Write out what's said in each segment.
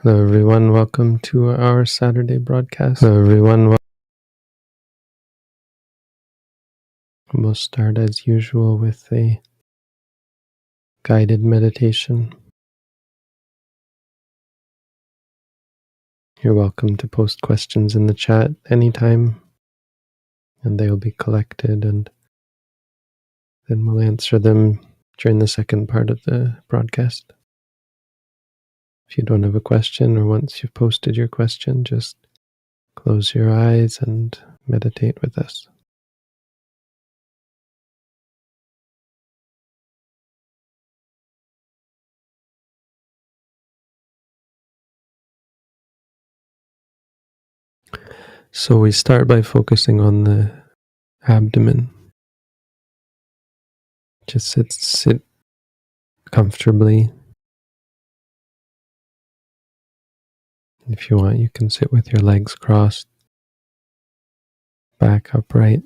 Hello everyone, welcome to our Saturday broadcast. Hello everyone, we'll start as usual with a guided meditation. You're welcome to post questions in the chat anytime, and they'll be collected, and then we'll answer them during the second part of the broadcast. If you don't have a question, or once you've posted your question, just close your eyes and meditate with us. So we start by focusing on the abdomen. Just sit comfortably. If you want, you can sit with your legs crossed, back upright,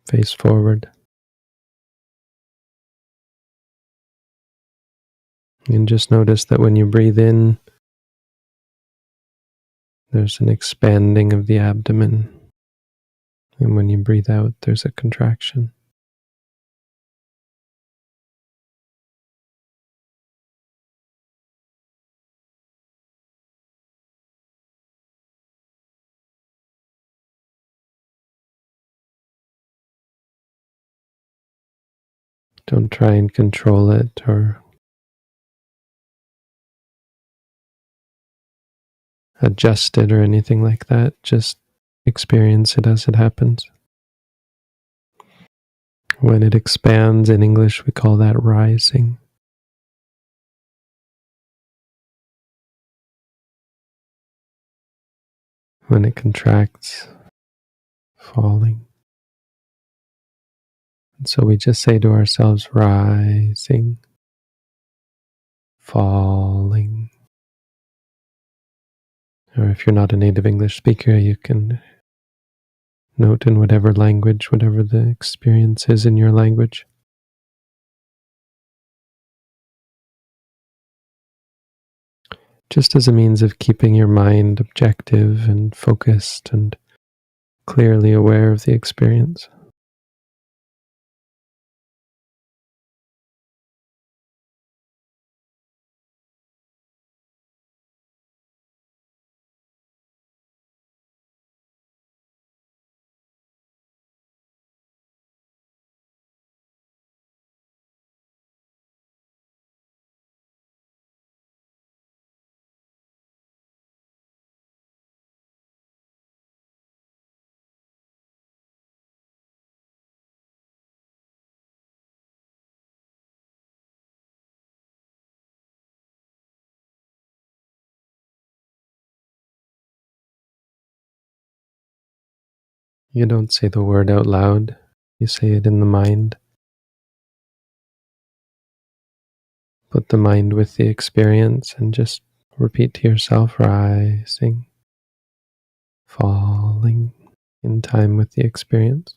face forward. And just notice that when you breathe in, there's an expanding of the abdomen. And when you breathe out, there's a contraction. Don't try and control it or adjust it or anything like that. Just experience it as it happens. When it expands, in English we call that rising. When it contracts, falling. And so we just say to ourselves, rising, falling. Or if you're not a native English speaker, you can note in whatever language, whatever the experience is in your language. Just as a means of keeping your mind objective and focused and clearly aware of the experience. You don't say the word out loud, you say it in the mind. Put the mind with the experience and just repeat to yourself, rising, falling, in time with the experience.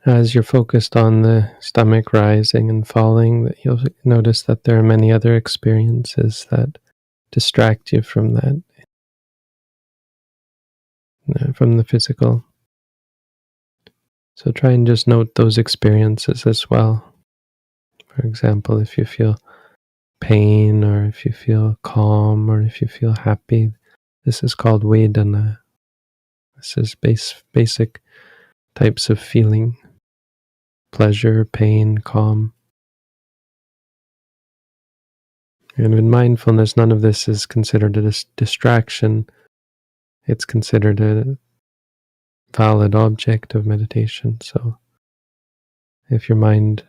As you're focused on the stomach rising and falling, you'll notice that there are many other experiences that distract you from that, from the physical. So try and just note those experiences as well. For example, if you feel pain, or if you feel calm, or if you feel happy. This is called vedana. This is basic types of feeling: pleasure, pain, calm. And in mindfulness, none of this is considered a distraction. It's considered a valid object of meditation. So if your mind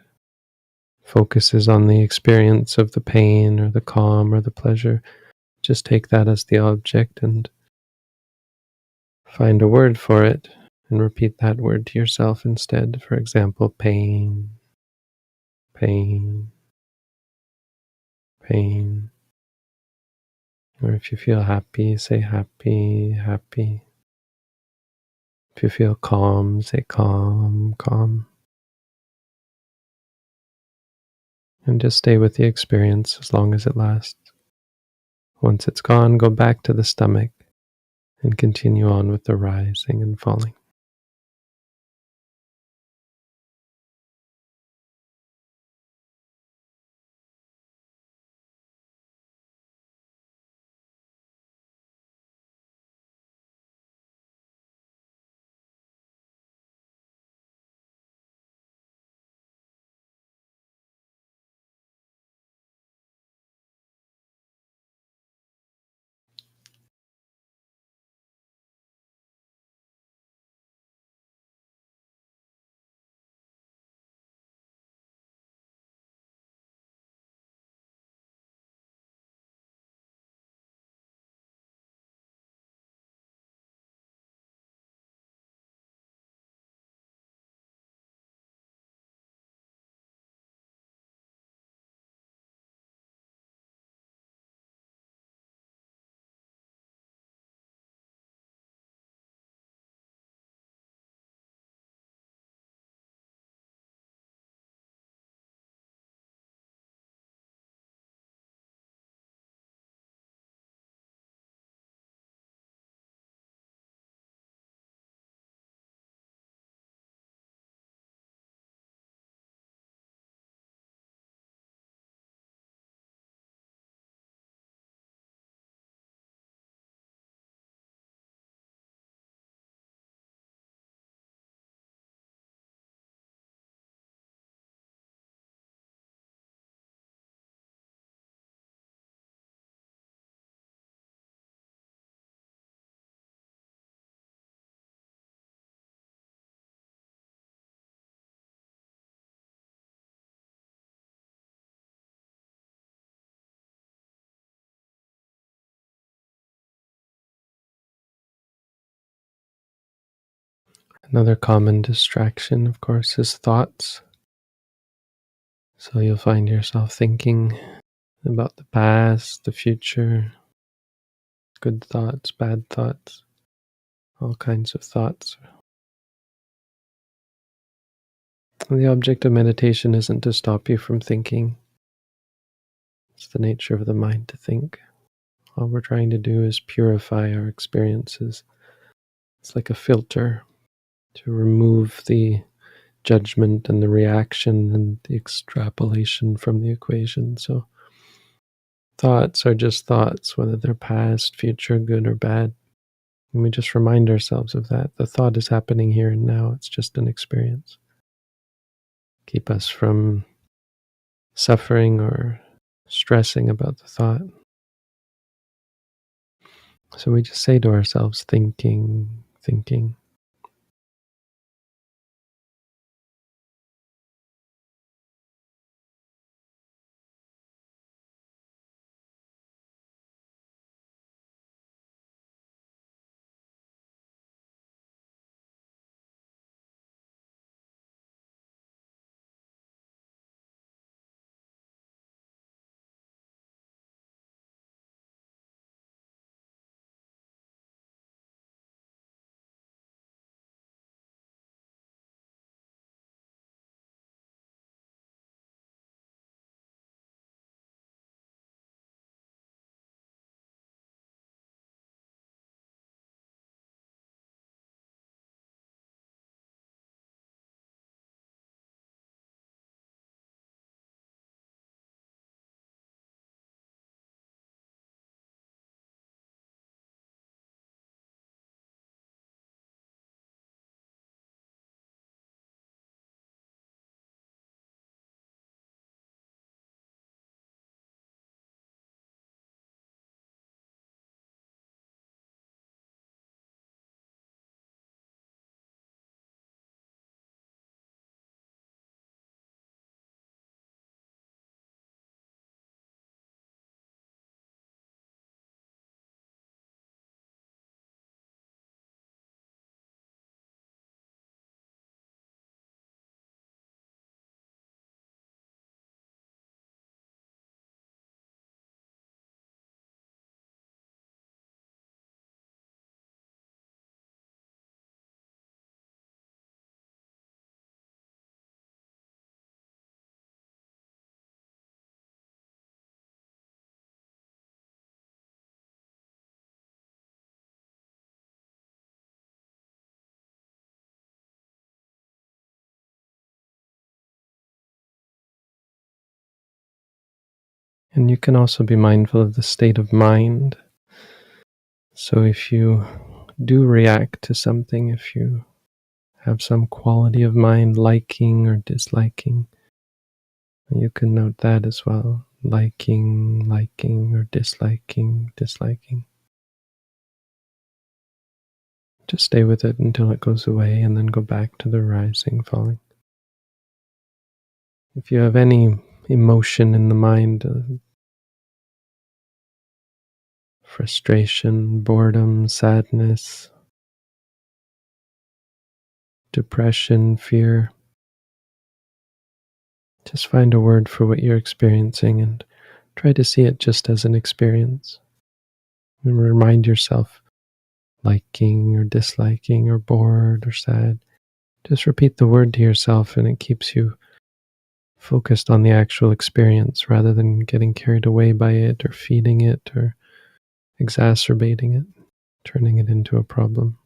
focuses on the experience of the pain or the calm or the pleasure, just take that as the object and find a word for it and repeat that word to yourself instead. For example, pain, pain, pain. Or if you feel happy, say happy, happy. If you feel calm, say calm, calm. And just stay with the experience as long as it lasts. Once it's gone, go back to the stomach and continue on with the rising and falling. Another common distraction, of course, is thoughts. So you'll find yourself thinking about the past, the future, good thoughts, bad thoughts, all kinds of thoughts. And the object of meditation isn't to stop you from thinking. It's the nature of the mind to think. All we're trying to do is purify our experiences. It's like a filter to remove the judgment and the reaction and the extrapolation from the equation. So thoughts are just thoughts, whether they're past, future, good or bad. And we just remind ourselves of that. The thought is happening here and now. It's just an experience. Keep us from suffering or stressing about the thought. So we just say to ourselves, thinking, thinking. And you can also be mindful of the state of mind. So if you do react to something, if you have some quality of mind, liking or disliking, you can note that as well. Liking, or disliking, Just stay with it until it goes away and then go back to the rising, falling. If you have any emotion in the mind, frustration, boredom, sadness, depression, fear, just find a word for what you're experiencing and try to see it just as an experience. And remind yourself, liking or disliking or bored or sad. Just repeat the word to yourself and it keeps you focused on the actual experience rather than getting carried away by it or feeding it or exacerbating it, turning it into a problem.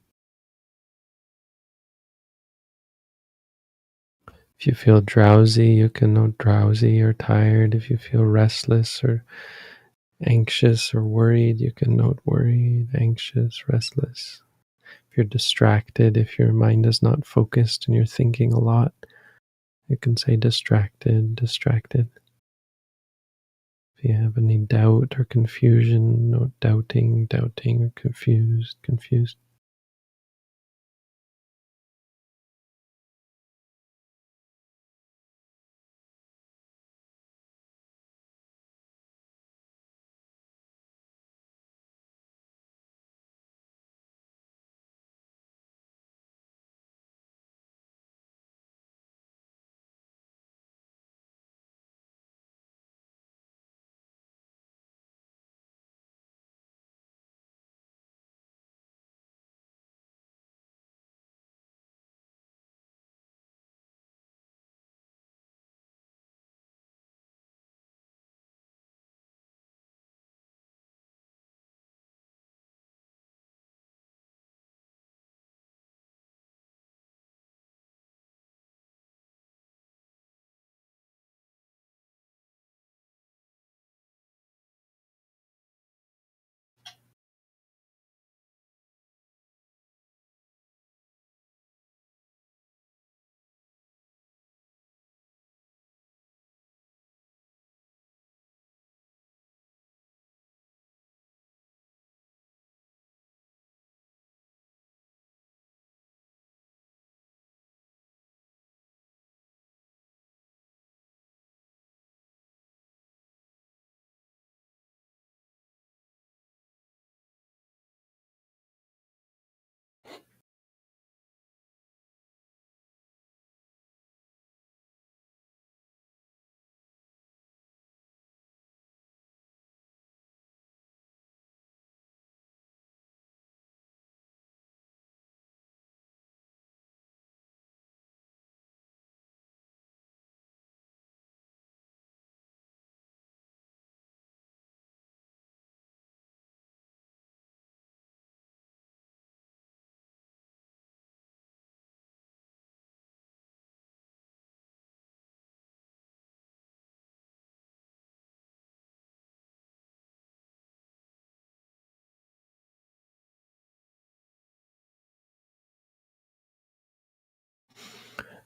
If you feel drowsy, you can note drowsy or tired. If you feel restless or anxious or worried, you can note worried, anxious, restless. If you're distracted, if your mind is not focused and you're thinking a lot, you can say distracted, distracted. If you have any doubt or confusion, note doubting, doubting, or confused, confused.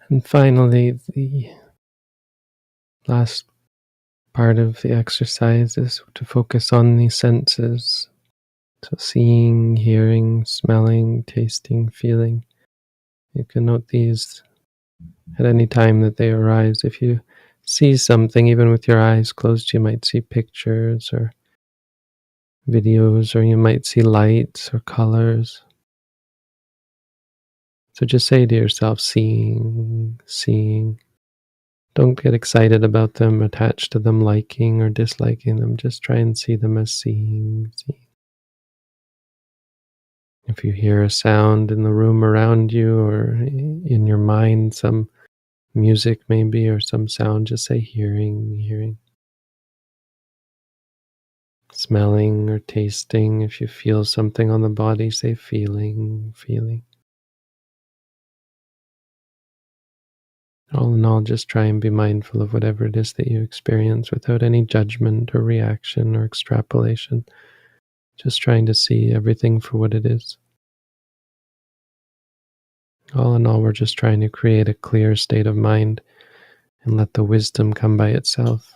And finally, the last part of the exercise is to focus on the senses. So seeing, hearing, smelling, tasting, feeling. You can note these at any time that they arise. If you see something, even with your eyes closed, you might see pictures or videos, or you might see lights or colors. So just say to yourself, seeing, seeing. Don't get excited about them, attached to them, liking or disliking them. Just try and see them as seeing, seeing. If you hear a sound in the room around you or in your mind, some music maybe or some sound, just say hearing, hearing. Smelling or tasting. If you feel something on the body, say feeling, feeling. All in all, just try and be mindful of whatever it is that you experience without any judgment or reaction or extrapolation. Just trying to see everything for what it is. All in all, we're just trying to create a clear state of mind and let the wisdom come by itself.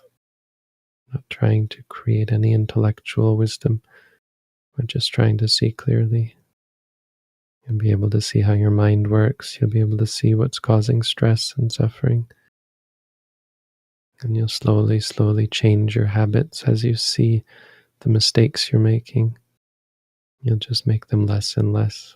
Not trying to create any intellectual wisdom. We're just trying to see clearly. You'll be able to see how your mind works. You'll be able to see what's causing stress and suffering. And you'll slowly change your habits as you see the mistakes you're making. You'll just make them less and less.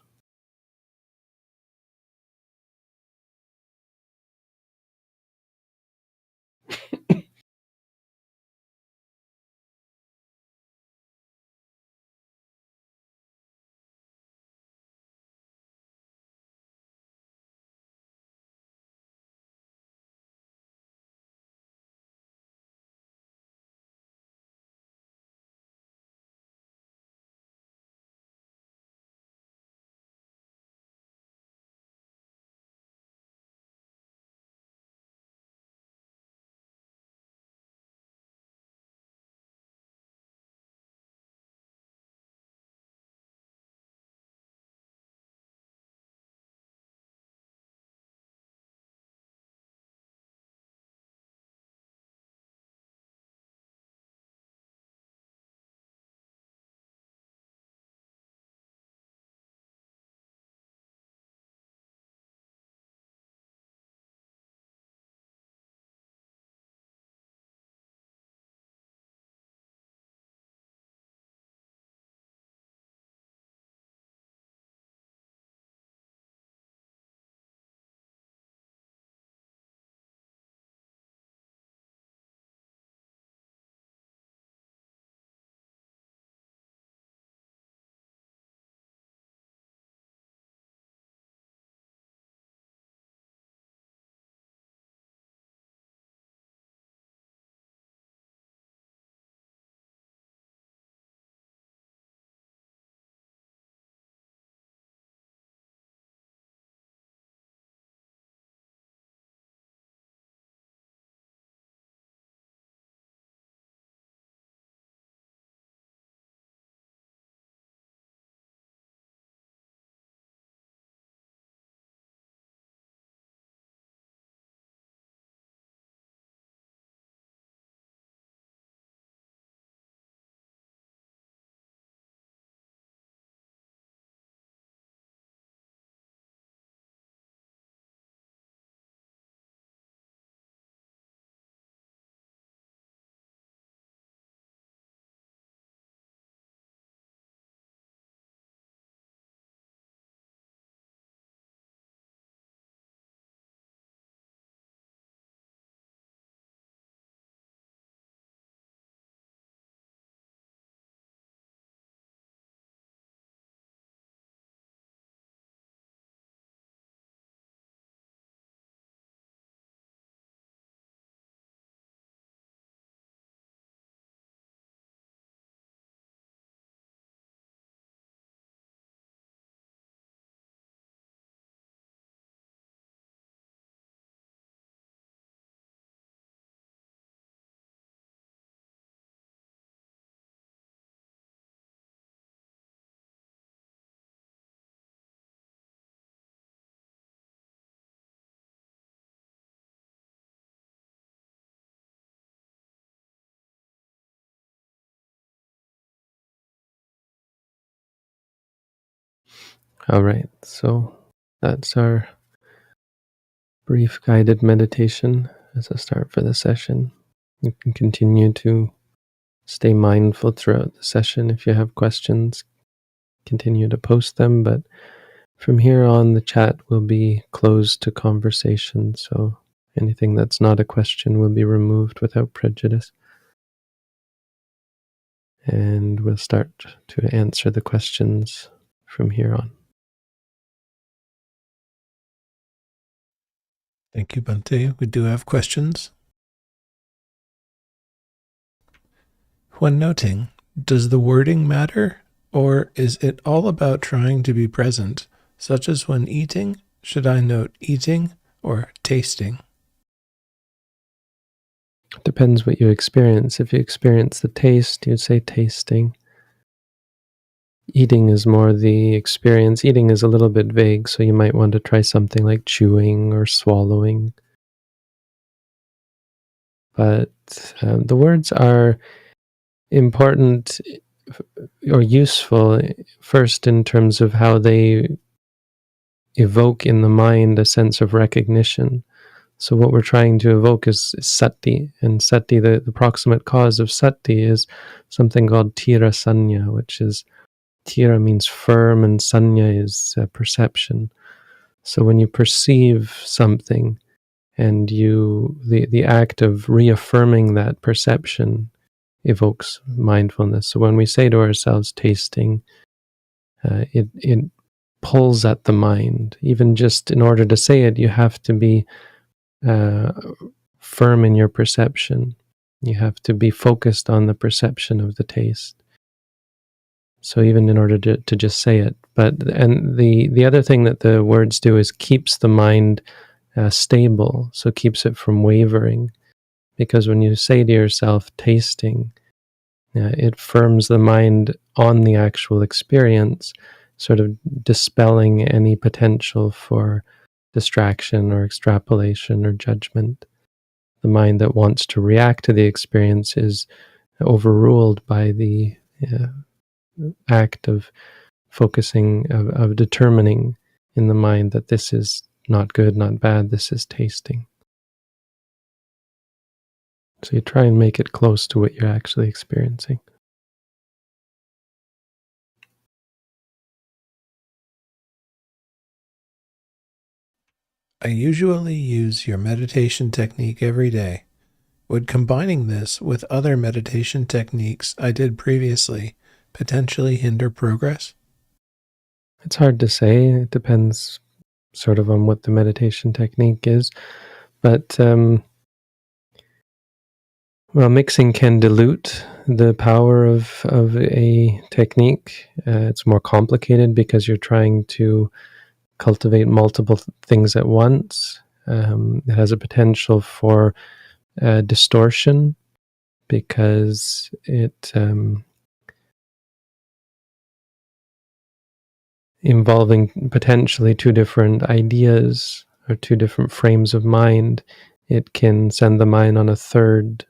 All right, so that's our brief guided meditation as a start for the session. You can continue to stay mindful throughout the session. If you have questions, continue to post them, but from here on, the chat will be closed to conversation, so anything that's not a question will be removed without prejudice. And we'll start to answer the questions from here on. Thank you, Bhante. We do have questions. When noting, does the wording matter, or is it all about trying to be present, such as when eating? Should I note eating or tasting? It depends what you experience. If you experience the taste, you'd say tasting. Eating is more the experience. Eating is a little bit vague, so you might want to try something like chewing or swallowing. But the words are important or useful first in terms of how they evoke in the mind a sense of recognition. So what we're trying to evoke is sati, and sati, the proximate cause of sati is something called tira sanya, which is, tira means firm and sanya is perception. So when you perceive something and the act of reaffirming that perception evokes mindfulness. So when we say to ourselves tasting, it pulls at the mind. Even just in order to say it, you have to be firm in your perception. You have to be focused on the perception of the taste. So even in order to just say it. And the other thing that the words do is keeps the mind stable, so keeps it from wavering. Because when you say to yourself tasting, it firms the mind on the actual experience, sort of dispelling any potential for distraction or extrapolation or judgment. The mind that wants to react to the experience is overruled by the act of focusing, of determining in the mind that this is not good, not bad, this is tasting. So you try and make it close to what you're actually experiencing. I usually use your meditation technique every day. Would combining this with other meditation techniques I did previously potentially hinder progress? It's hard to say. It depends sort of on what the meditation technique is. But, mixing can dilute the power of a technique. It's more complicated because you're trying to cultivate multiple things at once. It has a potential for distortion because it involving potentially two different ideas or two different frames of mind, it can send the mind on a third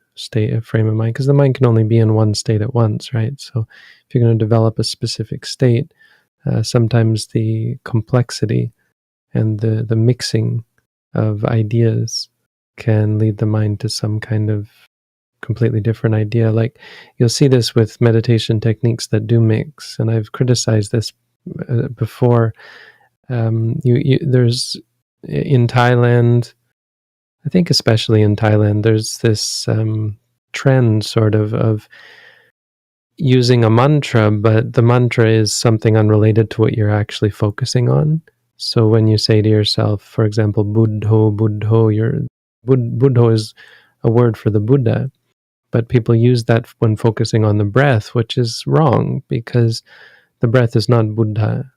frame of mind, because the mind can only be in one state at once, right? So if you're going to develop a specific state, sometimes the complexity and the mixing of ideas can lead the mind to some kind of completely different idea. Like you'll see this with meditation techniques that do mix, and I've criticized this before. There's in Thailand, I think especially in Thailand, there's this trend sort of using a mantra, but the mantra is something unrelated to what you're actually focusing on. So when you say to yourself, for example, Buddho, Buddho is a word for the Buddha, but people use that when focusing on the breath, which is wrong because the breath is not Buddha.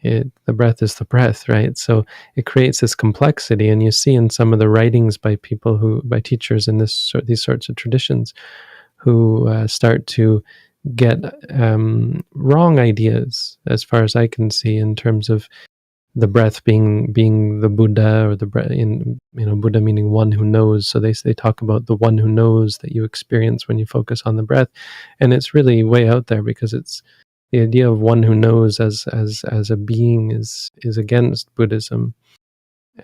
The breath is the breath, right? So it creates this complexity, and you see in some of the writings by teachers in these sorts of traditions, who start to get wrong ideas, as far as I can see, in terms of the breath being the Buddha, or the breath in Buddha meaning one who knows. So they talk about the one who knows that you experience when you focus on the breath, and it's really way out there, because it's the idea of one who knows as a being is against Buddhism,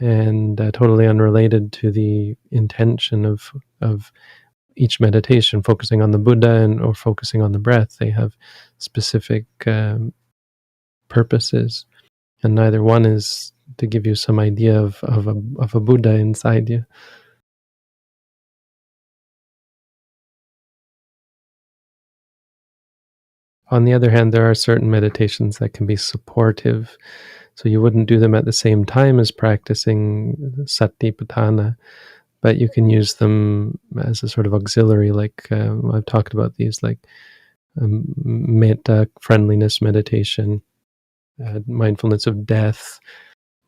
and totally unrelated to the intention of each meditation, focusing on the Buddha or focusing on the breath. They have specific purposes, and neither one is to give you some idea of a Buddha inside you. On the other hand, there are certain meditations that can be supportive, so you wouldn't do them at the same time as practicing satipatthana, but you can use them as a sort of auxiliary, like I've talked about these, like metta, friendliness meditation, mindfulness of death,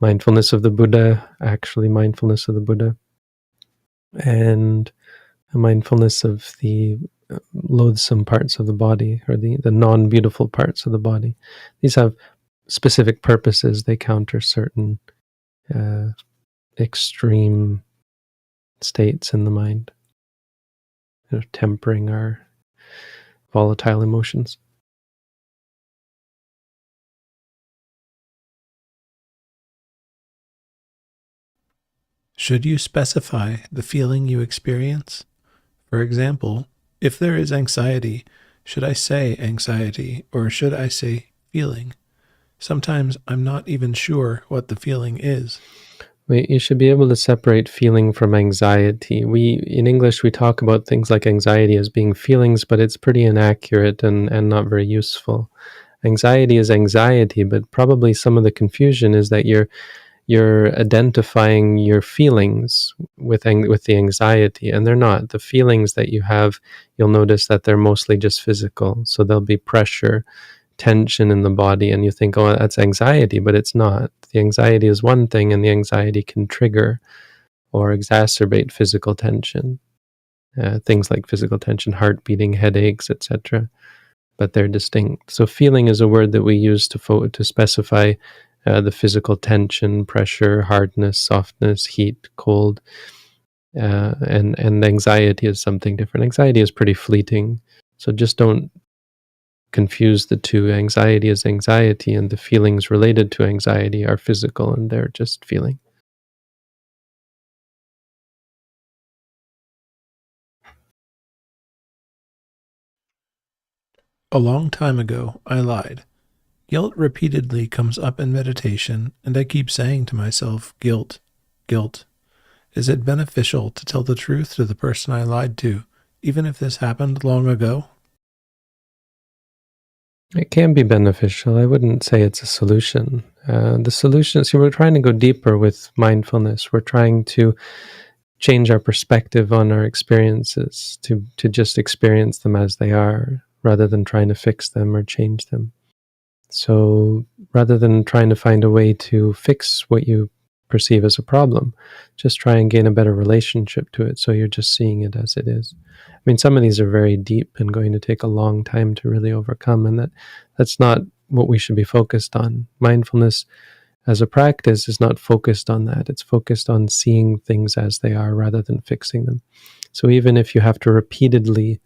mindfulness of the Buddha, actually mindfulness of the Buddha. And a mindfulness of the loathsome parts of the body, or the non-beautiful parts of the body. These have specific purposes. They counter certain extreme states in the mind, tempering our volatile emotions. Should you specify the feeling you experience? For example, if there is anxiety, should I say anxiety or should I say feeling? Sometimes I'm not even sure what the feeling is. You should be able to separate feeling from anxiety. In English, we talk about things like anxiety as being feelings, but it's pretty inaccurate and not very useful. Anxiety is anxiety, but probably some of the confusion is that you're identifying your feelings with the anxiety, and they're not. The feelings that you have, you'll notice that they're mostly just physical. So there'll be pressure, tension in the body, and you think, oh, that's anxiety, but it's not. The anxiety is one thing, and the anxiety can trigger or exacerbate physical tension. Things like physical tension, heart beating, headaches, etc. But they're distinct. So feeling is a word that we use to specify the physical tension, pressure, hardness, softness, heat, cold, and anxiety is something different. Anxiety is pretty fleeting, so just don't confuse the two. Anxiety is anxiety, and the feelings related to anxiety are physical, and they're just feeling. A long time ago, I lied. Guilt repeatedly comes up in meditation, and I keep saying to myself, guilt, guilt. Is it beneficial to tell the truth to the person I lied to, even if this happened long ago? It can be beneficial. I wouldn't say it's a solution. The solution, see, we're trying to go deeper with mindfulness. We're trying to change our perspective on our experiences, to just experience them as they are, rather than trying to fix them or change them. So rather than trying to find a way to fix what you perceive as a problem, just try and gain a better relationship to it, so you're just seeing it as it is. I mean, some of these are very deep and going to take a long time to really overcome, and that's not what we should be focused on. Mindfulness as a practice is not focused on that. It's focused on seeing things as they are rather than fixing them. So even if you have to repeatedly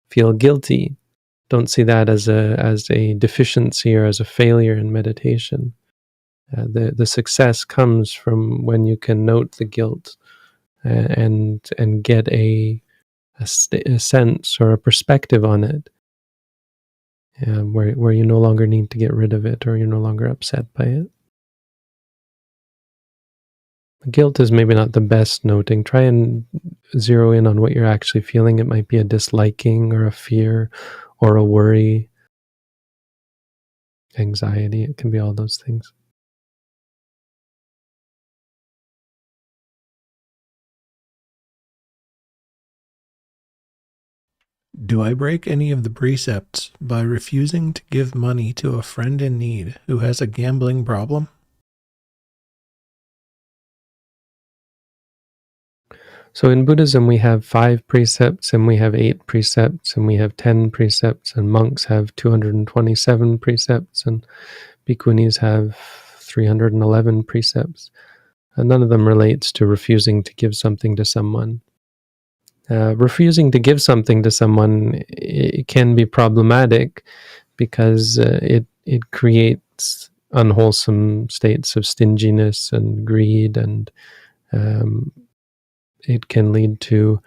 feel guilty, don't see that as a deficiency or as a failure in meditation. The success comes from when you can note the guilt and get a sense or a perspective on it, where you no longer need to get rid of it, or you're no longer upset by it. Guilt is maybe not the best noting. Try and zero in on what you're actually feeling. It might be a disliking or a fear or a worry, anxiety. It can be all those things. Do I break any of the precepts by refusing to give money to a friend in need who has a gambling problem? So in Buddhism, we have 5 precepts, and we have 8 precepts, and we have 10 precepts, and monks have 227 precepts, and bhikkhunis have 311 precepts. And none of them relates to refusing to give something to someone. Refusing to give something to someone, it can be problematic, because it creates unwholesome states of stinginess and greed, and it can lead to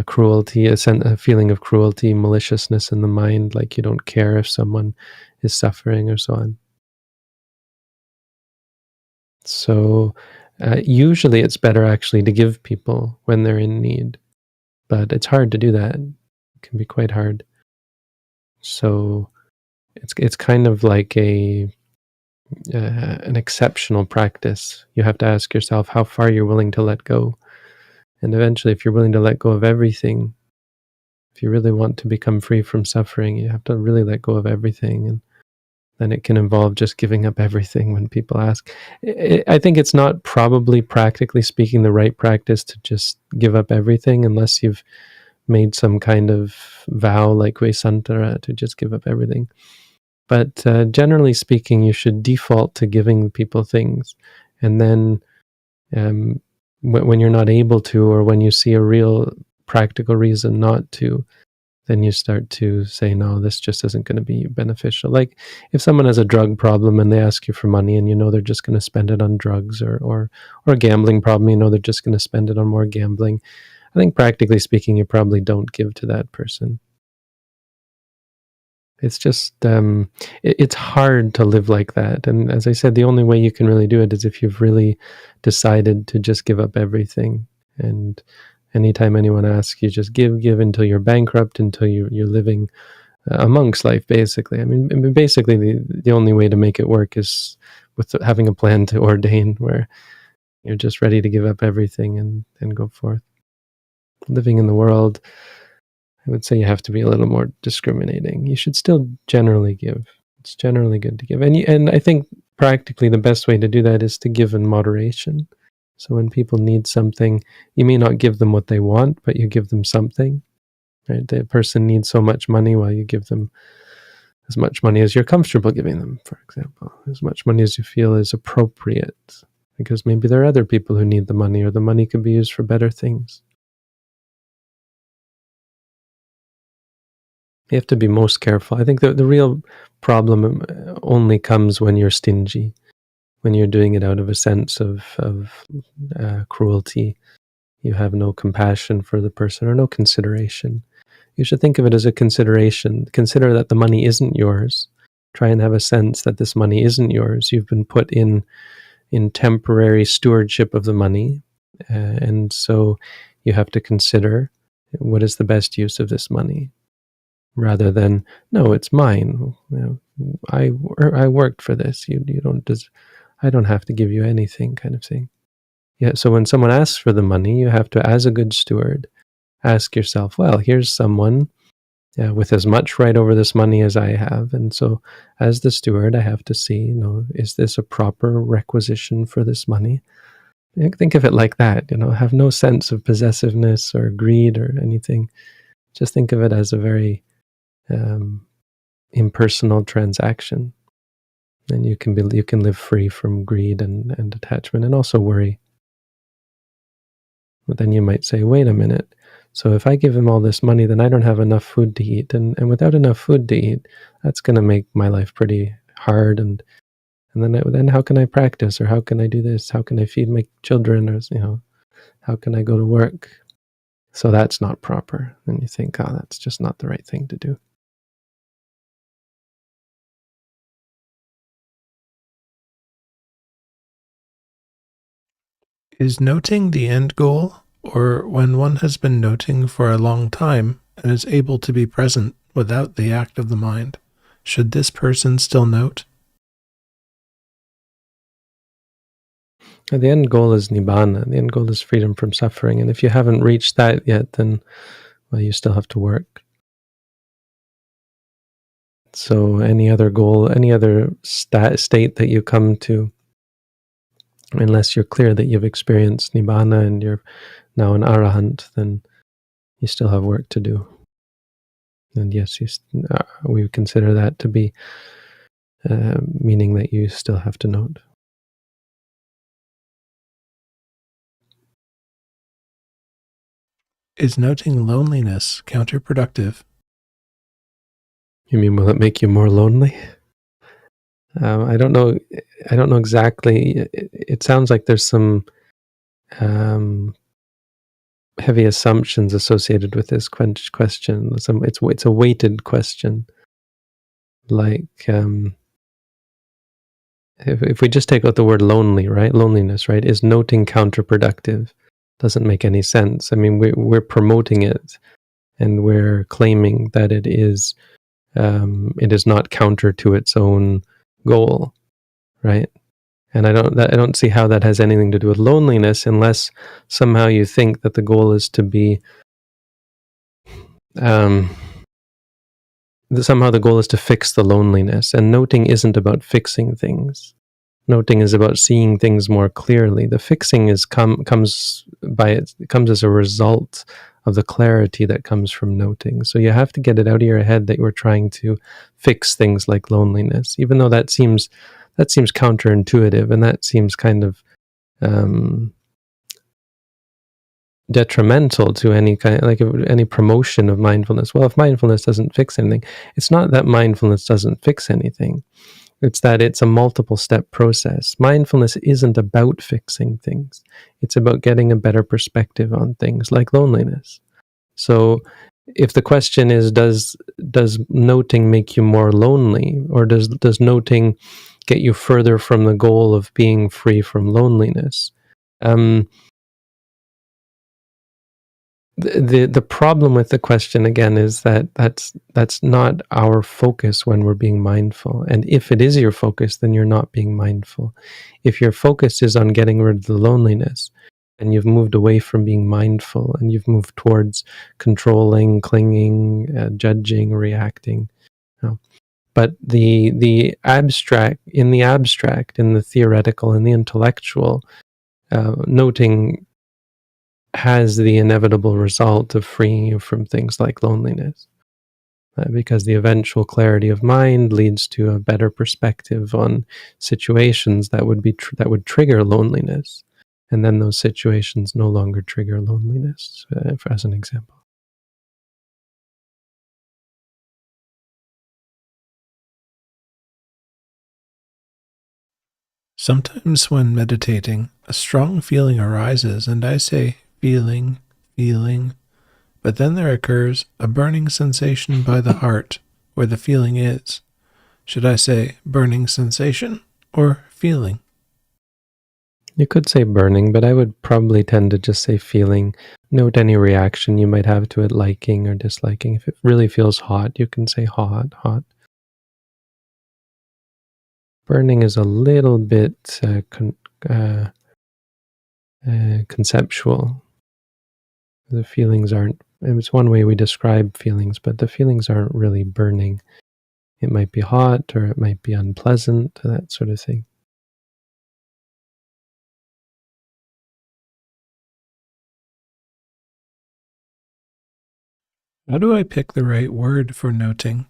cruelty, a feeling of cruelty, maliciousness in the mind, like you don't care if someone is suffering or so on. So usually it's better actually to give people when they're in need, but it's hard to do that. It can be quite hard. So it's kind of like an exceptional practice. You have to ask yourself how far you're willing to let go. And eventually, if you're willing to let go of everything, if you really want to become free from suffering, you have to really let go of everything. And then it can involve just giving up everything when people ask. I think it's not, probably practically speaking, the right practice to just give up everything, unless you've made some kind of vow like Vesantara to just give up everything. But generally speaking, you should default to giving people things. And then when you're not able to, or when you see a real practical reason not to, then you start to say, no, this just isn't going to be beneficial. Like if someone has a drug problem and they ask you for money and you know they're just going to spend it on drugs, or a gambling problem, you know they're just going to spend it on more gambling, I think practically speaking, you probably don't give to that person. It's just, it's hard to live like that. And as I said, the only way you can really do it is if you've really decided to just give up everything. And anytime anyone asks you, just give until you're bankrupt, until you're living a monk's life, basically. I mean, basically the only way to make it work is with having a plan to ordain, where you're just ready to give up everything and go forth. Living in the world, I would say you have to be a little more discriminating. You should still generally give. It's generally good to give. And I think practically the best way to do that is to give in moderation. So when people need something, you may not give them what they want, but you give them something. Right? The person needs so much money, well, you give them as much money as you're comfortable giving them, for example. As much money as you feel is appropriate. Because maybe there are other people who need the money, or the money could be used for better things. You have to be most careful. I think the real problem only comes when you're stingy, when you're doing it out of a sense of cruelty. You have no compassion for the person or no consideration. You should think of it as a consideration. Consider that the money isn't yours. Try and have a sense that this money isn't yours. You've been put in temporary stewardship of the money. And so you have to consider, what is the best use of this money? Rather than, no, it's mine. You know, I worked for this. You don't. I don't have to give you anything, kind of thing. Yeah. So when someone asks for the money, you have to, as a good steward, ask yourself, well, here's someone with as much right over this money as I have, and so as the steward, I have to see, is this a proper requisition for this money? Think of it like that. Have no sense of possessiveness or greed or anything. Just think of it as a very impersonal transaction, and you can live free from greed and attachment, and also worry. But then you might say, wait a minute, so if I give him all this money, then I don't have enough food to eat, and without enough food to eat, that's going to make my life pretty hard, and then how can I practice, or how can I do this, how can I feed my children, or how can I go to work? So that's not proper. And you think, that's just not the right thing to do. Is noting the end goal, or when one has been noting for a long time and is able to be present without the act of the mind, should this person still note? The end goal is nibbana. The end goal is freedom from suffering. And if you haven't reached that yet, then, well, you still have to work. So any other goal, any other state that you come to, unless you're clear that you've experienced nibbana and you're now an arahant, then you still have work to do. And yes, we consider that to be meaning that you still have to note. Is noting loneliness counterproductive? You mean, will it make you more lonely? I don't know. I don't know exactly. It sounds like there's some heavy assumptions associated with this question. It's a weighted question. Like, if we just take out the word lonely, right? Loneliness, right? Is noting counterproductive? Doesn't make any sense. I mean, we're promoting it, and we're claiming that it is not counter to its own goal, right? And I don't see how that has anything to do with loneliness, unless somehow you think that the goal is to be somehow the goal is to fix the loneliness, and noting isn't about fixing things. Noting is about seeing things more clearly. The fixing comes as a result of the clarity that comes from noting. So you have to get it out of your head that you're trying to fix things like loneliness, even though that seems counterintuitive, and that seems kind of detrimental to any promotion of mindfulness. Well, if mindfulness doesn't fix anything, it's not that mindfulness doesn't fix anything. It's that it's a multiple step process. Mindfulness isn't about fixing things. It's about getting a better perspective on things like loneliness. So if the question is, does noting make you more lonely, or does noting get you further from the goal of being free from loneliness? The problem with the question again is that that's not our focus when we're being mindful. And if it is your focus, then you're not being mindful. If your focus is on getting rid of the loneliness, and you've moved away from being mindful, and you've moved towards controlling, clinging, judging, reacting. But the abstract, in the theoretical, in the intellectual, noting has the inevitable result of freeing you from things like loneliness, because the eventual clarity of mind leads to a better perspective on situations that would trigger loneliness, and then those situations no longer trigger loneliness, as an example. Sometimes when meditating, a strong feeling arises and I say, feeling, feeling, but then there occurs a burning sensation by the heart where the feeling is. Should I say burning sensation or feeling? You could say burning, but I would probably tend to just say feeling. Note any reaction you might have to it, liking or disliking. If it really feels hot, you can say hot, hot. Burning is a little bit conceptual. The feelings aren't, it's one way we describe feelings, but the feelings aren't really burning. It might be hot, or it might be unpleasant, that sort of thing. How do I pick the right word for noting?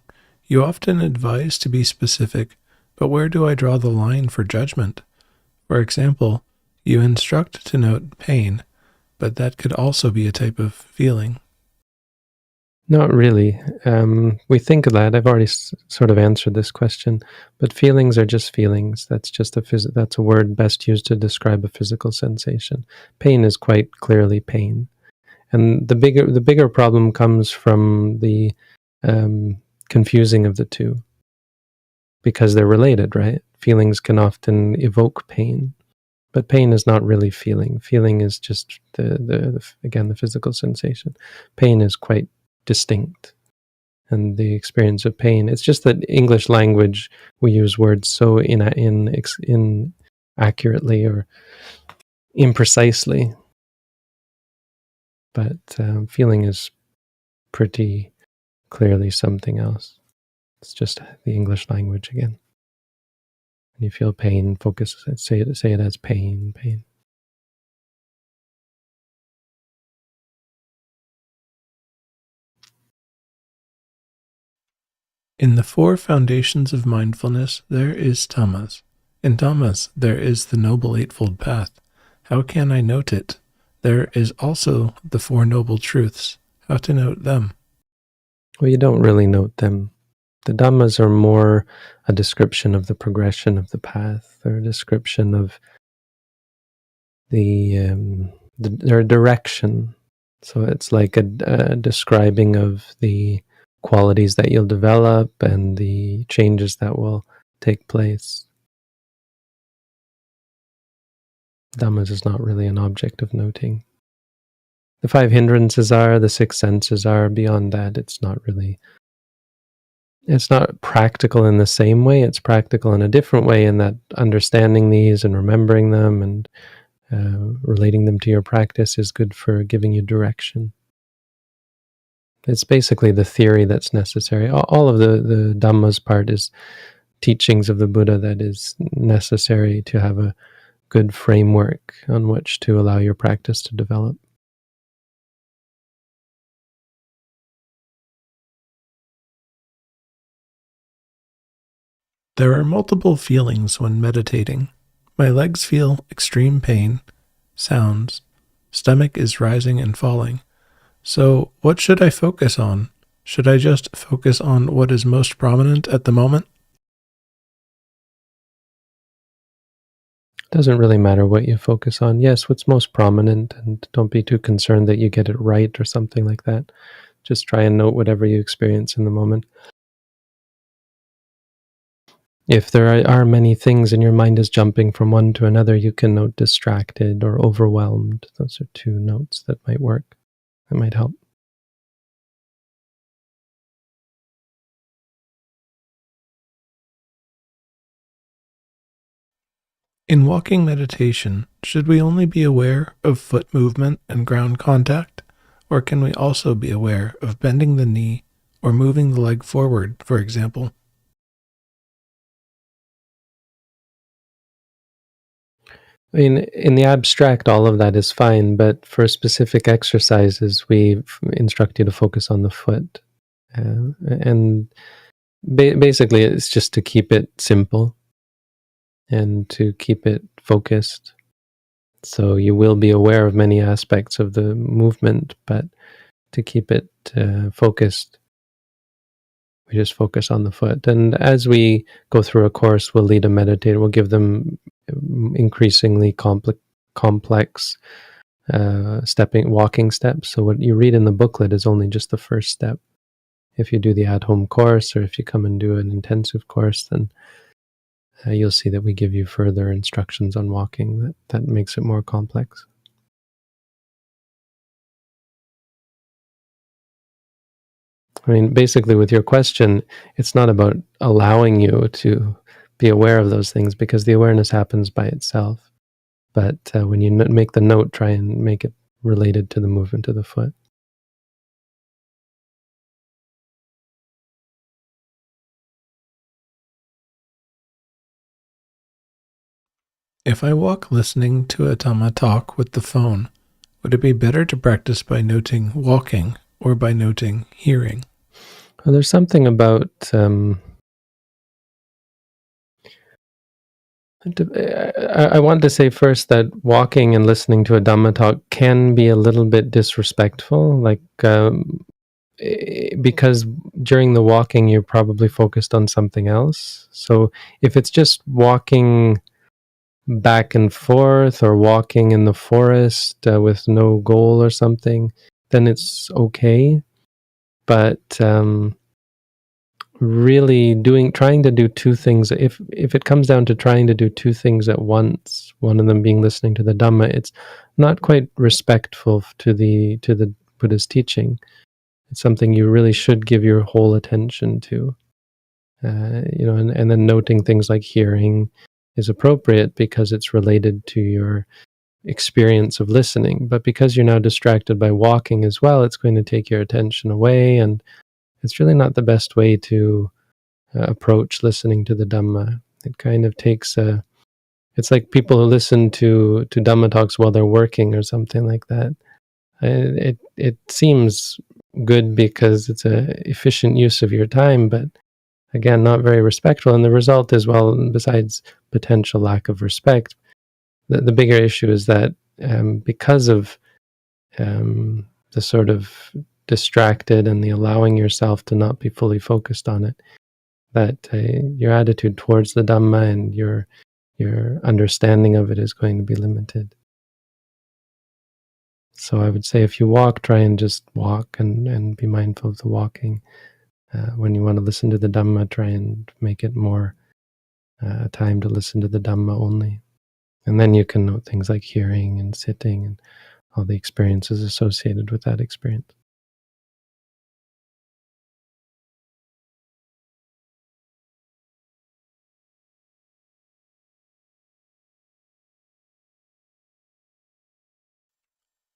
You often advise to be specific, but where do I draw the line for judgment? For example, you instruct to note pain, but that could also be a type of feeling. Not really. We think of that. I've already sort of answered this question, but feelings are just feelings. That's just that's a word best used to describe a physical sensation. Pain is quite clearly pain, and the bigger problem comes from the confusing of the two, because they're related, right? Feelings can often evoke pain, but pain is not really feeling. Feeling is just the physical sensation. Pain is quite distinct, and the experience of pain. It's just that English language, we use words so inaccurately or imprecisely. But feeling is pretty clearly something else. It's just the English language again. When you feel pain, focus. Say it as pain, pain. In the four foundations of mindfulness, there is dhammas. In dhammas, there is the Noble Eightfold Path. How can I note it? There is also the Four Noble Truths. How to note them? Well, you don't really note them. The dhammas are more a description of the progression of the path. They're a description of their direction. So it's like a describing of the qualities that you'll develop and the changes that will take place. Dhammas is not really an object of noting. The five hindrances are, the six senses are. Beyond that, it's not practical in the same way. It's practical in a different way, in that understanding these and remembering them and relating them to your practice is good for giving you direction. It's basically the theory that's necessary. All of the dhammas part is teachings of the Buddha that is necessary to have a good framework on which to allow your practice to develop. There are multiple feelings when meditating. My legs feel extreme pain, sounds, stomach is rising and falling. So, what should I focus on? Should I just focus on what is most prominent at the moment? It doesn't really matter what you focus on. Yes, what's most prominent, and don't be too concerned that you get it right or something like that. Just try and note whatever you experience in the moment. If there are many things and your mind is jumping from one to another, you can note distracted or overwhelmed. Those are two notes that might work. That might help. In walking meditation, should we only be aware of foot movement and ground contact? Or can we also be aware of bending the knee or moving the leg forward, for example? I mean, in the abstract, all of that is fine, but for specific exercises, we instruct you to focus on the foot. And basically, it's just to keep it simple and to keep it focused. So you will be aware of many aspects of the movement, but to keep it focused, we just focus on the foot. And as we go through a course, we'll lead a meditator. We'll give them increasingly complex walking steps. So what you read in the booklet is only just the first step. If you do the at-home course, or if you come and do an intensive course, then you'll see that we give you further instructions on walking. That makes it more complex. I mean, basically, with your question, it's not about allowing you to be aware of those things, because the awareness happens by itself. But when you make the note, try and make it related to the movement of the foot. If I walk listening to a dhamma talk with the phone, would it be better to practice by noting walking or by noting hearing? Well, there's something about I want to say first that walking and listening to a Dhamma talk can be a little bit disrespectful, because during the walking you're probably focused on something else. So if it's just walking back and forth or walking in the forest with no goal or something, then it's okay. But really trying to do two things, if it comes down to trying to do two things at once, one of them being listening to the Dhamma, it's not quite respectful to the Buddha's teaching. It's something you really should give your whole attention to. And then noting things like hearing is appropriate because it's related to your experience of listening. But because you're now distracted by walking as well, it's going to take your attention away, and it's really not the best way to approach listening to the Dhamma. It kind of takes it's like people who listen to Dhamma talks while they're working or something like that. It seems good because it's a efficient use of your time, but again, not very respectful. And the result is, well, besides potential lack of respect, the bigger issue is that because of the sort of distracted and the allowing yourself to not be fully focused on it, that your attitude towards the Dhamma and your understanding of it is going to be limited. So I would say if you walk, try and just walk and be mindful of the walking. When you want to listen to the Dhamma, try and make it more time to listen to the Dhamma only. And then you can note things like hearing and sitting and all the experiences associated with that experience.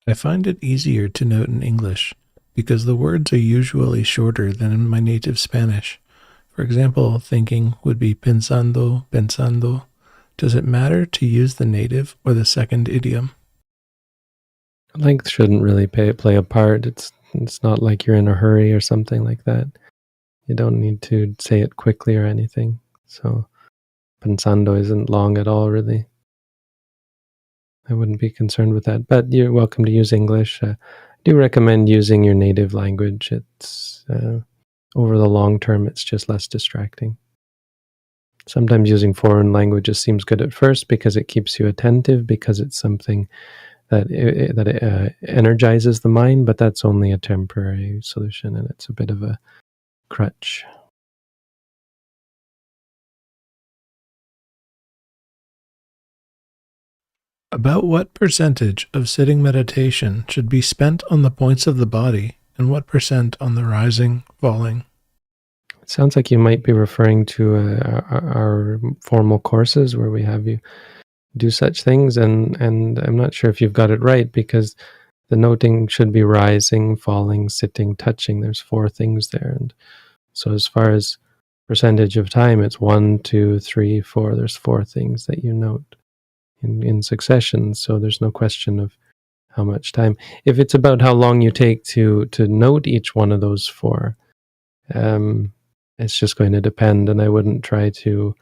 I find it easier to note in English because the words are usually shorter than in my native Spanish. For example, thinking would be pensando, pensando. Does it matter to use the native or the second idiom? Length shouldn't really play a part. It's not like you're in a hurry or something like that. You don't need to say it quickly or anything. So pensando isn't long at all, really. I wouldn't be concerned with that. But you're welcome to use English. I do recommend using your native language. It's over the long term, it's just less distracting. Sometimes using foreign languages seems good at first because it keeps you attentive, because it's something that energizes the mind, but that's only a temporary solution, and it's a bit of a crutch. About what percentage of sitting meditation should be spent on the points of the body, and what percent on the rising, falling? It sounds like you might be referring to our formal courses where we have you do such things, and I'm not sure if you've got it right, because the noting should be rising, falling, sitting, touching. There's 4 things there, and so as far as percentage of time, it's 1, 2, 3, 4. There's 4 things that you note in succession, so there's no question of how much time. If it's about how long you take to note each one of those 4, it's just going to depend, and I wouldn't try to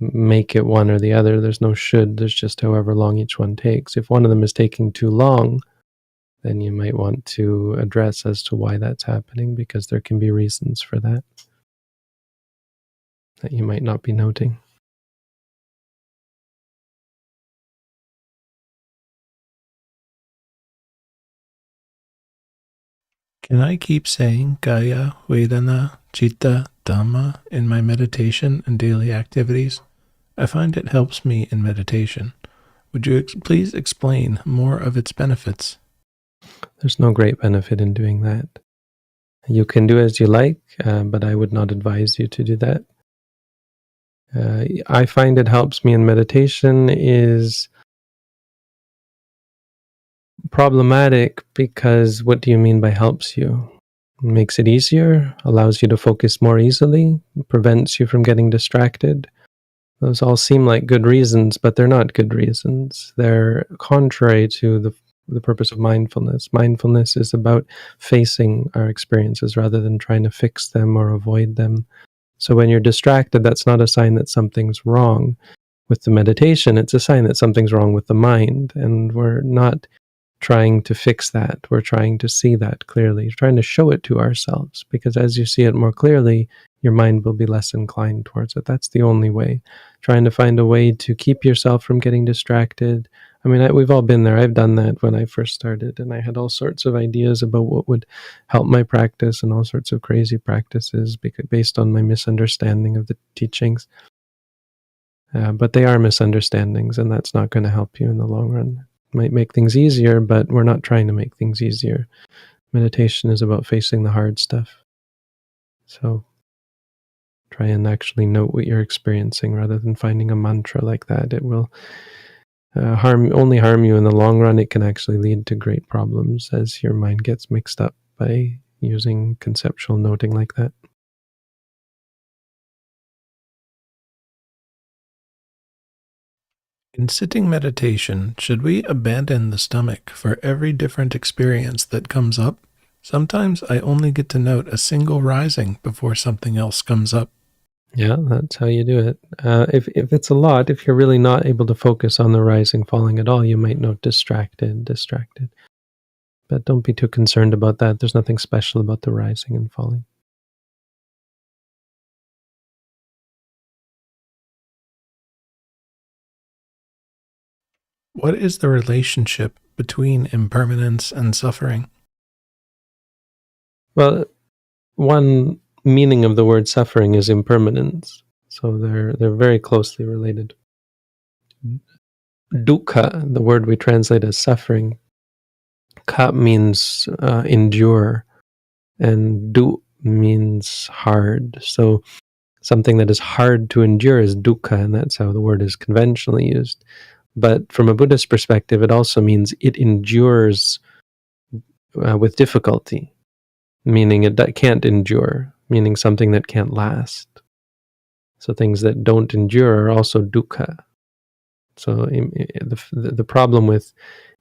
make it one or the other. There's no should, there's just however long each one takes. If one of them is taking too long, then you might want to address as to why that's happening, because there can be reasons for that you might not be noting. Can I keep saying kaya, vedana, citta, dhamma in my meditation and daily activities? I find it helps me in meditation. Would you please explain more of its benefits? There's no great benefit in doing that. You can do as you like, but I would not advise you to do that. I find it helps me in meditation is problematic because what do you mean by helps you? It makes it easier, allows you to focus more easily, prevents you from getting distracted. Those all seem like good reasons, but they're not good reasons. They're contrary to the purpose of mindfulness. Mindfulness is about facing our experiences rather than trying to fix them or avoid them. So when you're distracted, that's not a sign that something's wrong with the meditation. It's a sign that something's wrong with the mind, and we're not trying to fix that. We're trying to see that clearly, trying to show it to ourselves, because as you see it more clearly, your mind will be less inclined towards it. That's the only way. Trying to find a way to keep yourself from getting distracted. I mean, we've all been there. I've done that when I first started, and I had all sorts of ideas about what would help my practice and all sorts of crazy practices based on my misunderstanding of the teachings. But they are misunderstandings, and that's not going to help you in the long run. It might make things easier, but we're not trying to make things easier. Meditation is about facing the hard stuff. So try and actually note what you're experiencing rather than finding a mantra like that. It will only harm you in the long run. It can actually lead to great problems as your mind gets mixed up by using conceptual noting like that. In sitting meditation, should we abandon the stomach for every different experience that comes up? Sometimes I only get to note a single rising before something else comes up. Yeah, that's how you do it. If it's a lot, if you're really not able to focus on the rising, falling at all, you might note distracted. But don't be too concerned about that. There's nothing special about the rising and falling. What is the relationship between impermanence and suffering? Well, one meaning of the word suffering is impermanence. So they're very closely related. Dukkha, the word we translate as suffering, ka means endure, and du means hard. So something that is hard to endure is dukkha, and that's how the word is conventionally used. But from a Buddhist perspective, it also means it endures with difficulty, meaning it can't endure. meaning something that can't last. So things that don't endure are also dukkha. So the problem with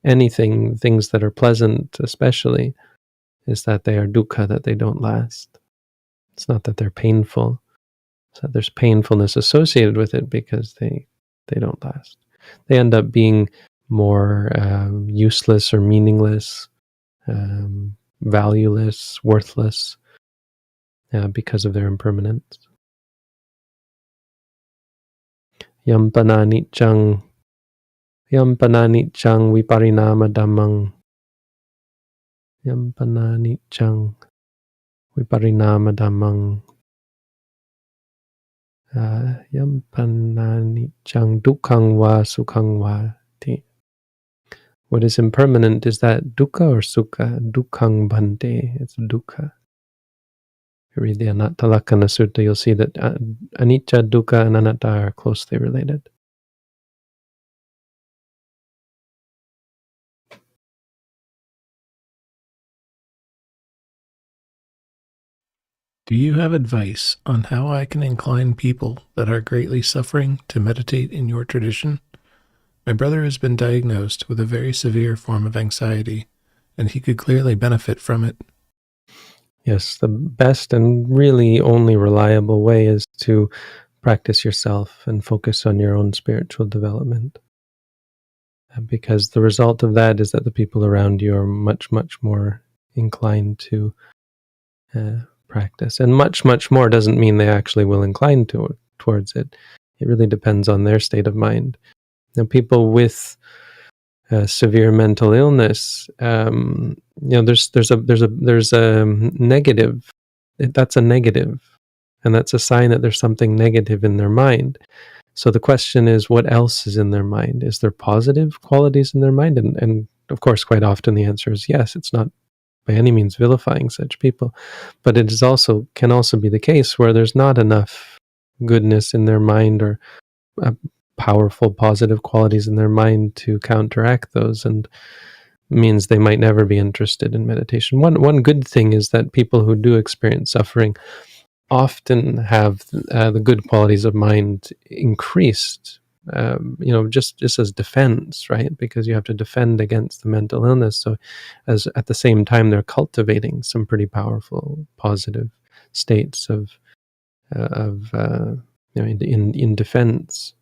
anything, things that are pleasant especially, is that they are dukkha, that they don't last. It's not that they're painful. It's that there's painfulness associated with it because they don't last. They end up being more useless or meaningless, valueless, worthless, because of their impermanence. Yam pananichang viparinama dhammang. Yam pananichang viparinama dhammang. Yam pananichang dukkhang va sukhang va ti. What is impermanent, is that dukkha or sukha? Dukkhang bhante, it's dukkha. If you read the Anatta Lakkhana Sutta, you'll see that anicca, dukkha, and anatta are closely related. Do you have advice on how I can incline people that are greatly suffering to meditate in your tradition? My brother has been diagnosed with a very severe form of anxiety, and he could clearly benefit from it. Yes, the best and really only reliable way is to practice yourself and focus on your own spiritual development. Because the result of that is that the people around you are much, much more inclined to practice. And much, much more doesn't mean they actually will incline towards it. It really depends on their state of mind. Now, people with severe mental illness, there's a negative. That's a negative, and that's a sign that there's something negative in their mind. So the question is, what else is in their mind? Is there positive qualities in their mind? And of course, quite often the answer is yes. It's not by any means vilifying such people, but it is can also be the case where there's not enough goodness in their mind or powerful positive qualities in their mind to counteract those, and means they might never be interested in meditation. One good thing is that people who do experience suffering often have the good qualities of mind increased, just as defense, right? Because you have to defend against the mental illness. So as at the same time, they're cultivating some pretty powerful positive states in defense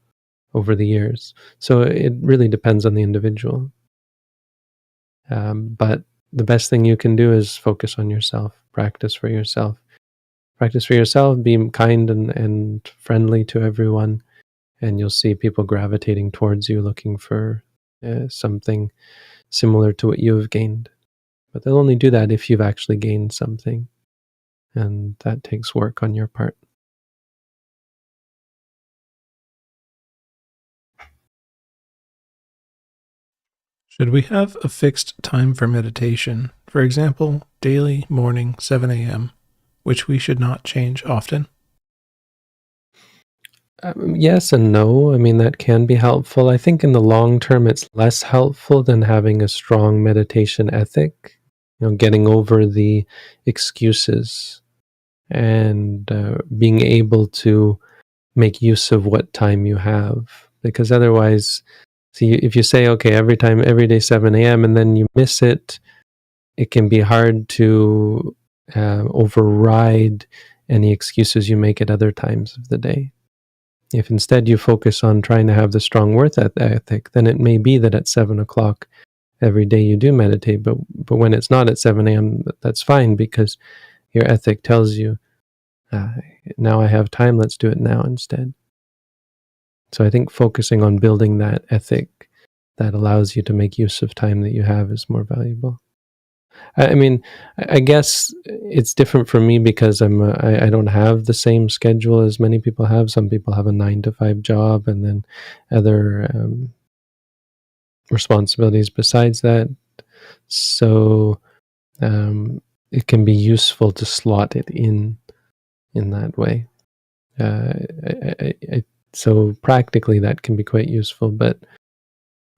over the years. So it really depends on the individual. But the best thing you can do is focus on yourself, practice for yourself. Practice for yourself, be kind and friendly to everyone, and you'll see people gravitating towards you looking for something similar to what you have gained. But they'll only do that if you've actually gained something, and that takes work on your part. Should we have a fixed time for meditation? For example, daily morning 7 a.m., which we should not change often? Yes and no. I mean, that can be helpful. I think in the long term, it's less helpful than having a strong meditation ethic, getting over the excuses and being able to make use of what time you have. Because otherwise, see, if you say, okay, every day 7 a.m., and then you miss it, it can be hard to override any excuses you make at other times of the day. If instead you focus on trying to have the strong worth ethic, then it may be that at 7 o'clock every day you do meditate, but when it's not at 7 a.m., that's fine, because your ethic tells you, now I have time, let's do it now instead. So I think focusing on building that ethic that allows you to make use of time that you have is more valuable. I mean, I guess it's different for me because I don't have the same schedule as many people have. Some people have a 9-to-5 job and then other responsibilities besides that. So it can be useful to slot it in that way. So practically that can be quite useful, but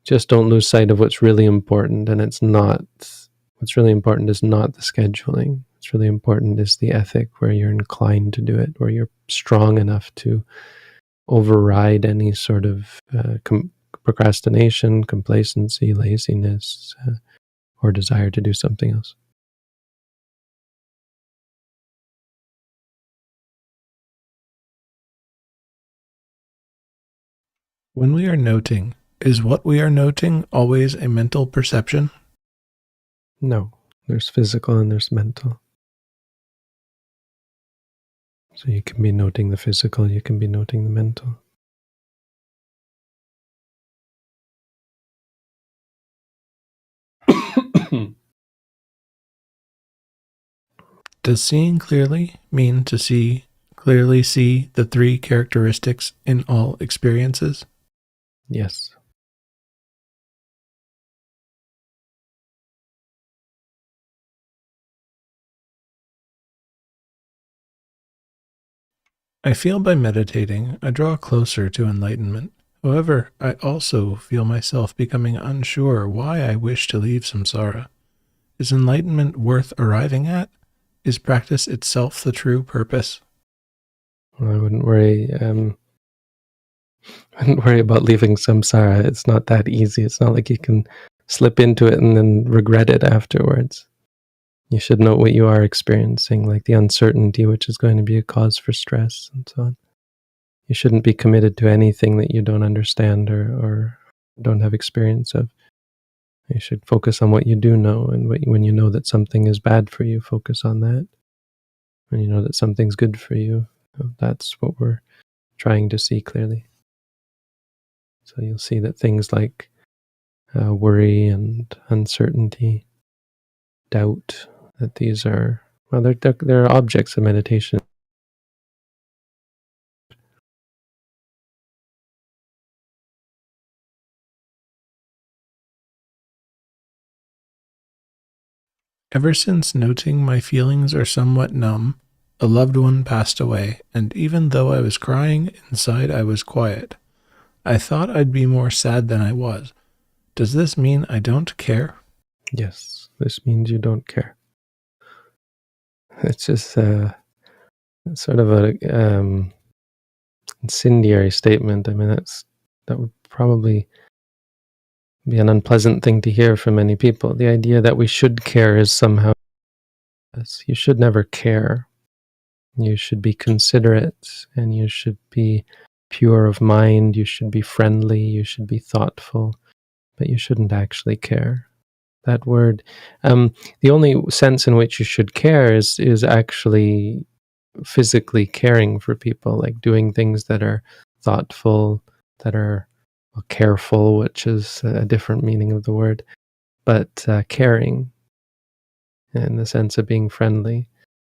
just don't lose sight of what's really important, and it's not What's really important is not the scheduling. What's really important is the ethic, where you're inclined to do it, where you're strong enough to override any sort of procrastination, complacency, laziness, or desire to do something else. When we are noting, is what we are noting always a mental perception? No, there's physical and there's mental. So you can be noting the physical, you can be noting the mental. Does seeing clearly mean to clearly see the three characteristics in all experiences? Yes. I feel by meditating, I draw closer to enlightenment. However, I also feel myself becoming unsure why I wish to leave samsara. Is enlightenment worth arriving at? Is practice itself the true purpose? Well, I wouldn't worry. Wouldn't worry about leaving samsara. It's not that easy. It's not like you can slip into it and then regret it afterwards. You should know what you are experiencing, like the uncertainty, which is going to be a cause for stress and so on. You shouldn't be committed to anything that you don't understand or don't have experience of. You should focus on what you do know, and when you know that something is bad for you, focus on that. When you know that something's good for you, that's what we're trying to see clearly. So you'll see that things like worry and uncertainty, doubt, that these are, well, they're objects of meditation. Ever since noting my feelings are somewhat numb, a loved one passed away, and even though I was crying, inside I was quiet. I thought I'd be more sad than I was. Does this mean I don't care? Yes, this means you don't care. It's just sort of a incendiary statement. I mean, that would probably be an unpleasant thing to hear from many people. The idea that we should care is somehow, you should never care. You should be considerate, and you should be pure of mind. You should be friendly. You should be thoughtful, but you shouldn't actually care. That word, the only sense in which you should care is actually physically caring for people, like doing things that are thoughtful, that are careful, which is a different meaning of the word, but caring in the sense of being friendly.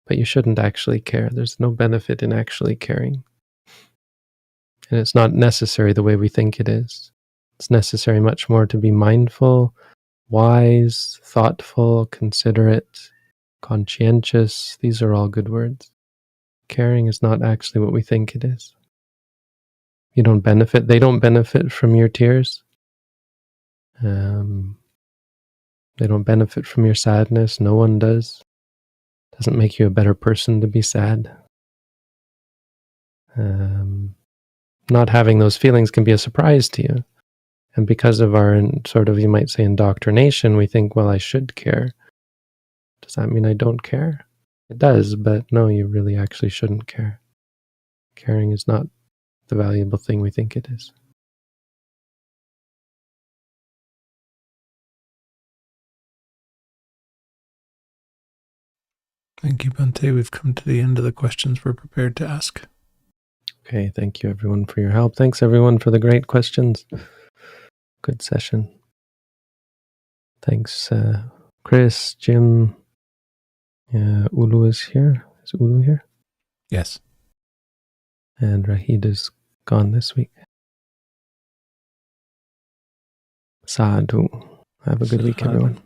But you shouldn't actually care. There's no benefit in actually caring. And it's not necessary the way we think it is. It's necessary much more to be mindful, wise, thoughtful, considerate, conscientious. These are all good words. Caring is not actually what we think it is. You don't benefit. They don't benefit from your tears. They don't benefit from your sadness. No one does. Doesn't make you a better person to be sad. Not having those feelings can be a surprise to you. And because of our sort of, you might say, indoctrination, we think, well, I should care. Does that mean I don't care? It does, but no, you really actually shouldn't care. Caring is not the valuable thing we think it is. Thank you, Bhante. We've come to the end of the questions we're prepared to ask. Okay, thank you everyone for your help. Thanks everyone for the great questions. Good session. Thanks, Chris, Jim. Ulu is here. Is Ulu here? Yes. And Rahid is gone this week. Sadhu. Have a good week, everyone.